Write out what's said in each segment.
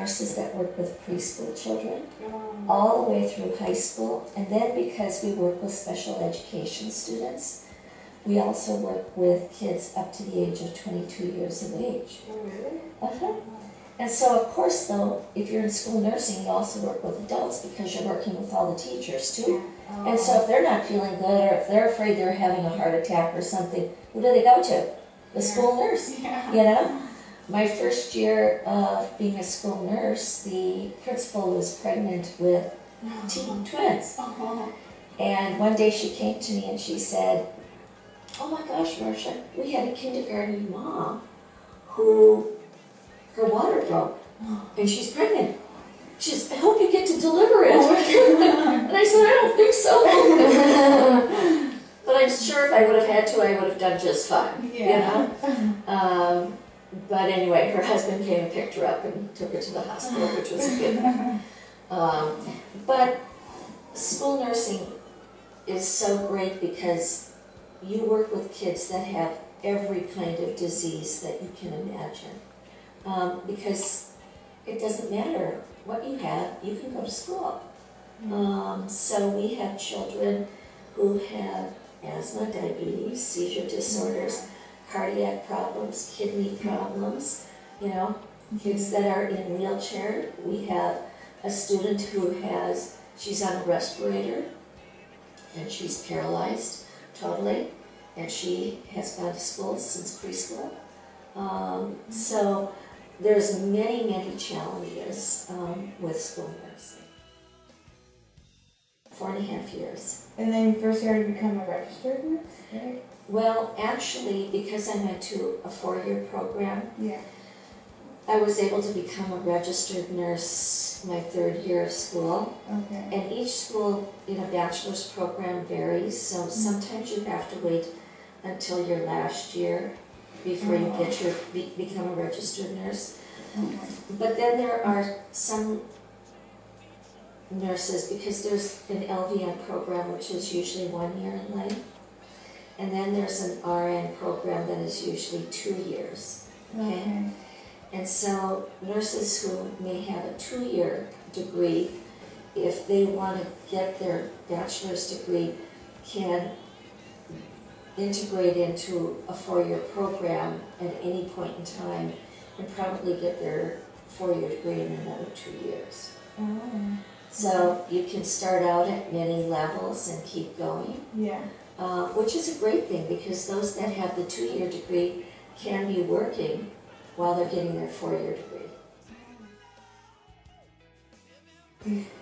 nurses that work with preschool children, all the way through high school, and then because we work with special education students, we also work with kids up to the age of 22 years of age. Oh, really? Uh-huh. And so, of course, though, if you're in school nursing, you also work with adults because you're working with all the teachers, too. Oh. And so if they're not feeling good, or if they're afraid they're having a heart attack or something, who do they go to? The school nurse, you know? My first year of being a school nurse, the principal was pregnant with twins. And one day she came to me and she said, "Oh my gosh, Marcia, we had a kindergarten mom who, her water broke, and she's pregnant. She says, I hope you get to deliver it." And I said, "I don't think so." But I'm sure if I would have had to, I would have done just fine, you know? But anyway, her husband came and picked her up and took her to the hospital, which was a good thing. But school nursing is so great because you work with kids that have every kind of disease that you can imagine. Because it doesn't matter what you have, you can go to school. So we have children who have asthma, diabetes, seizure disorders, cardiac problems, kidney problems, you know, kids that are in wheelchair. We have a student who she's on a respirator and she's paralyzed totally, and she has gone to school since preschool. So there's many, many challenges with school nursing. 4.5 years. And then you first started to become a registered nurse, right? Well, actually, because I went to a 4-year program, I was able to become a registered nurse my 3rd year of school. Okay. And each school in a bachelor's program varies, so sometimes you have to wait until your last year before you get become a registered nurse. But then there are some nurses, because there's an LVN program which is usually 1 year in length, and then there's an RN program that is usually 2 years. Okay? And so nurses who may have a 2-year degree, if they want to get their bachelor's degree, can integrate into a 4-year program at any point in time and probably get their 4-year degree in another 2 years. So you can start out at many levels and keep going, which is a great thing because those that have the 2-year degree can be working while they're getting their 4-year degree.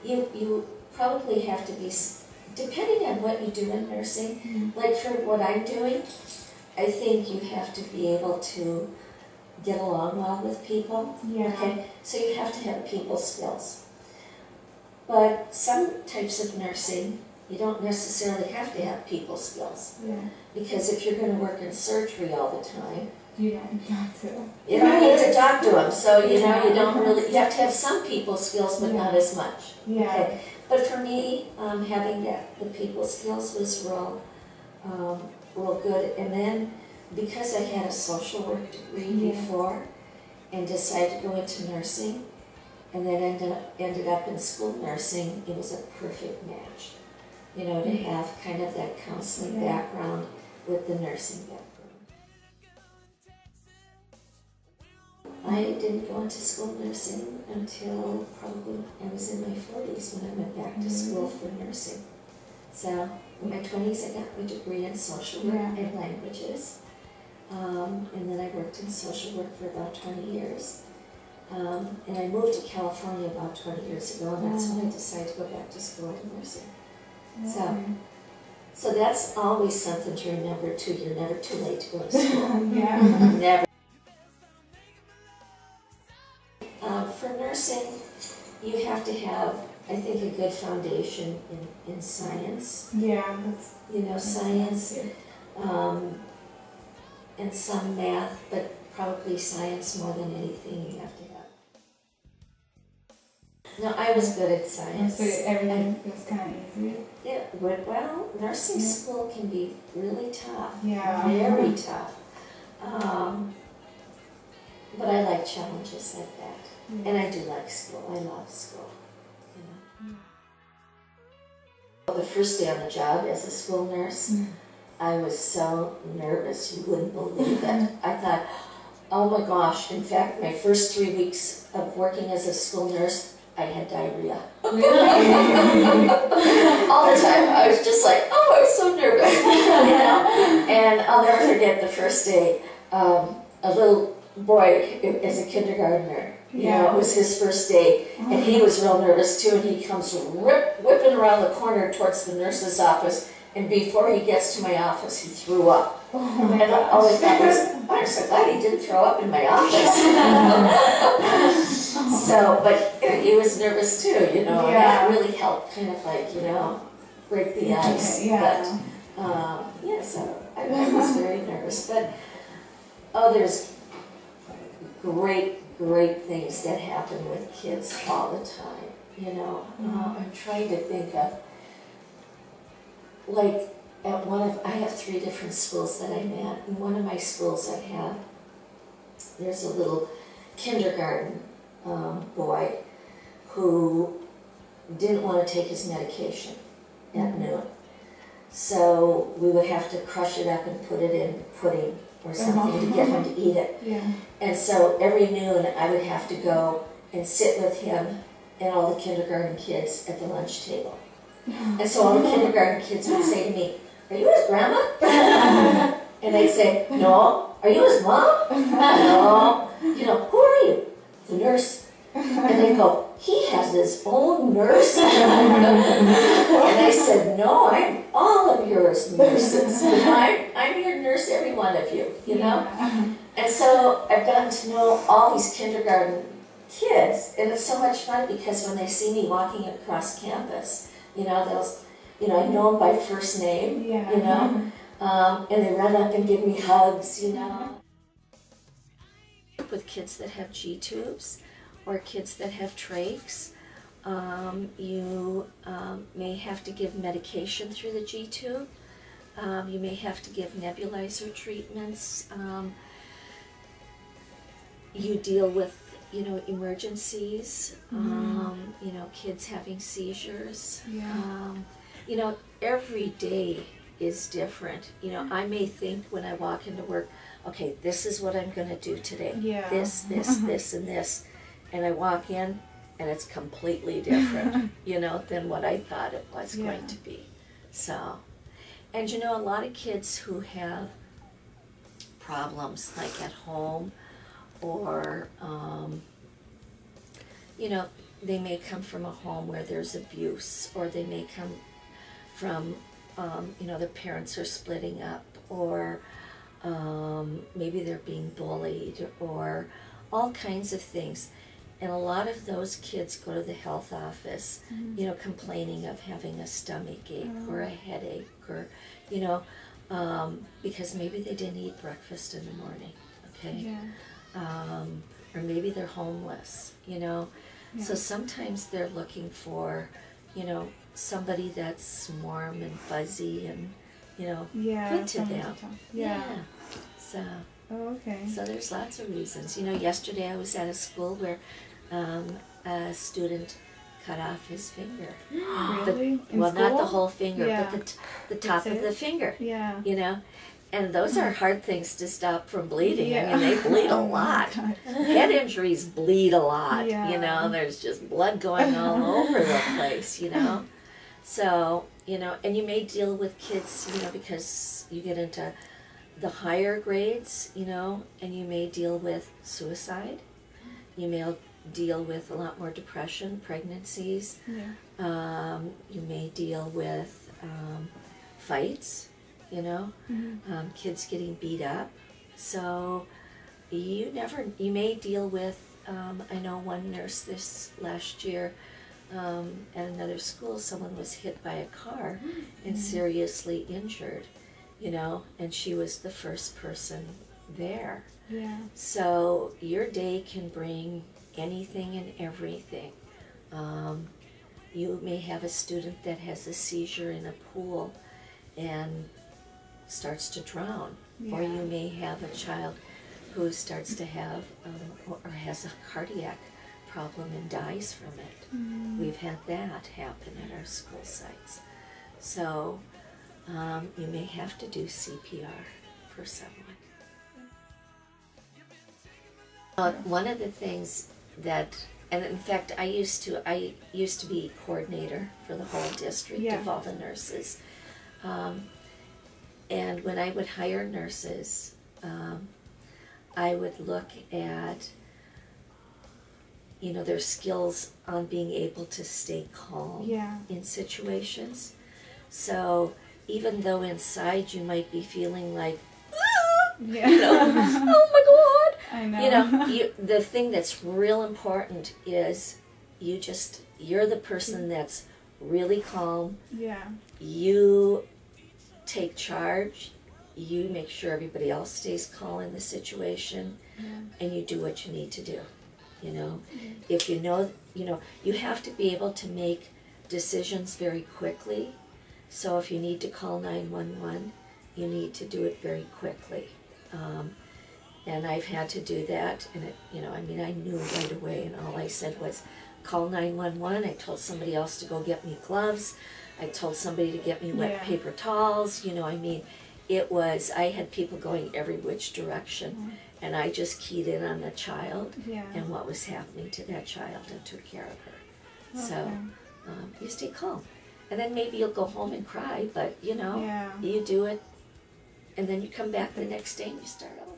You probably have to be, depending on what you do in nursing, like for what I'm doing, I think you have to be able to get along well with people. Okay? So you have to have people skills. But some types of nursing, you don't necessarily have to have people skills. Because if you're going to work in surgery all the time, you don't talk to them. You don't need to talk to them, so you know you don't really. You have to have some people skills, but not as much. Okay. But for me, having the people skills was real good. And then because I had a social work degree before, and decided to go into nursing, and then ended up in school nursing, it was a perfect match. You know, to have kind of that counseling background with the nursing background. I didn't go into school nursing until probably I was in my 40s when I went back to school for nursing. So in my 20s I got my degree in social work and languages. And then I worked in social work for about 20 years. And I moved to California about 20 years ago, and that's when I decided to go back to school in nursing. So that's always something to remember too. You're never too late to go to school. Never. For nursing, you have to have, I think, a good foundation in science. You know, science, and some math, but probably science more than anything you have to have. No, I was good at science. So everything was kind of easy? Yeah, well, nursing school can be really tough. Very tough. But I like challenges like that. And I do like school. I love school. You know? Well, the first day on the job as a school nurse, I was so nervous, you wouldn't believe it. I thought, oh my gosh. In fact, my first 3 weeks of working as a school nurse, I had diarrhea. Really? All the time. I was just like, oh, I was so nervous. You know? And I'll never forget the first day, a little boy as a kindergartner. You know, it was his first day, and he was real nervous too, and he comes whipping around the corner towards the nurse's office, and before he gets to my office, he threw up. And all I thought was, I'm so glad he didn't throw up in my office. So, but he was nervous too, you know, and that really helped kind of like, you know, break the ice. But, yeah, so I was very nervous. But, oh, there's great things that happen with kids all the time, you know. I'm trying to think of, like, at I have 3 different schools that I'm at. In one of my schools there's a little kindergarten boy who didn't want to take his medication at noon. So we would have to crush it up and put it in pudding or something to get him to eat it. And so every noon I would have to go and sit with him and all the kindergarten kids at the lunch table. And so all the kindergarten kids would say to me, are you his grandma? And I'd say, no. Are you his mom? No. You know, who are you? The nurse. And they'd go, he has his own nurse? And I said, no, I'm all of yours nurses. You know, I'm your nurse, every one of you, you know? And so I've gotten to know all these kindergarten kids, and it's so much fun because when they see me walking across campus, you know, I know them by first name, you know, and they run up and give me hugs, you know. With kids that have G-tubes or kids that have trachs, you may have to give medication through the G-tube. You may have to give nebulizer treatments. You deal with, you know, emergencies, you know, kids having seizures. You know, every day is different. You know, I may think when I walk into work, okay, this is what I'm going to do today. This, and this. And I walk in, and it's completely different, you know, than what I thought it was going to be. So, and you know, a lot of kids who have problems, like at home, or, you know, they may come from a home where there's abuse, or they may come from, you know, their parents are splitting up, or maybe they're being bullied, or all kinds of things. And a lot of those kids go to the health office, you know, complaining of having a stomach ache or a headache, or, you know, because maybe they didn't eat breakfast in the morning, okay? Or maybe they're homeless, you know? So sometimes they're looking for, you know, somebody that's warm and fuzzy and, you know, good to them. So, so there's lots of reasons. You know, yesterday I was at a school where a student cut off his finger. Really? Well, not the whole finger, but the top of the finger. You know? And those are hard things to stop from bleeding. I mean, they bleed a lot. Head injuries bleed a lot, you know. There's just blood going all over the place, you know. So, you know, and you may deal with kids, you know, because you get into the higher grades, you know, and you may deal with suicide. You may deal with a lot more depression, pregnancies. You may deal with fights. You know, kids getting beat up. So you may deal with, I know one nurse this last year at another school, someone was hit by a car and seriously injured, you know, and she was the first person there. So your day can bring anything and everything. You may have a student that has a seizure in a pool and starts to drown, or you may have a child who starts to have or has a cardiac problem and dies from it. We've had that happen at our school sites. So you may have to do CPR for someone. One of the things that, and in fact, I used to be coordinator for the whole district of all the nurses. And when I would hire nurses, I would look at, their skills on being able to stay calm in situations. So even though inside you might be feeling like, oh my God, I know. The thing that's real important is you're the person that's really calm. Yeah. You take charge. You make sure everybody else stays calm in the situation, and you do what you need to do. If you have to be able to make decisions very quickly. So if you need to call 911, you need to do it very quickly. And I've had to do that, and I knew right away, and all I said was, call 911. I told somebody else to go get me gloves. I told somebody to get me wet paper towels. I had people going every which direction, and I just keyed in on the child and what was happening to that child and took care of her. Okay. So you stay calm. And then maybe you'll go home and cry, but you do it, and then you come back the next day and you start over.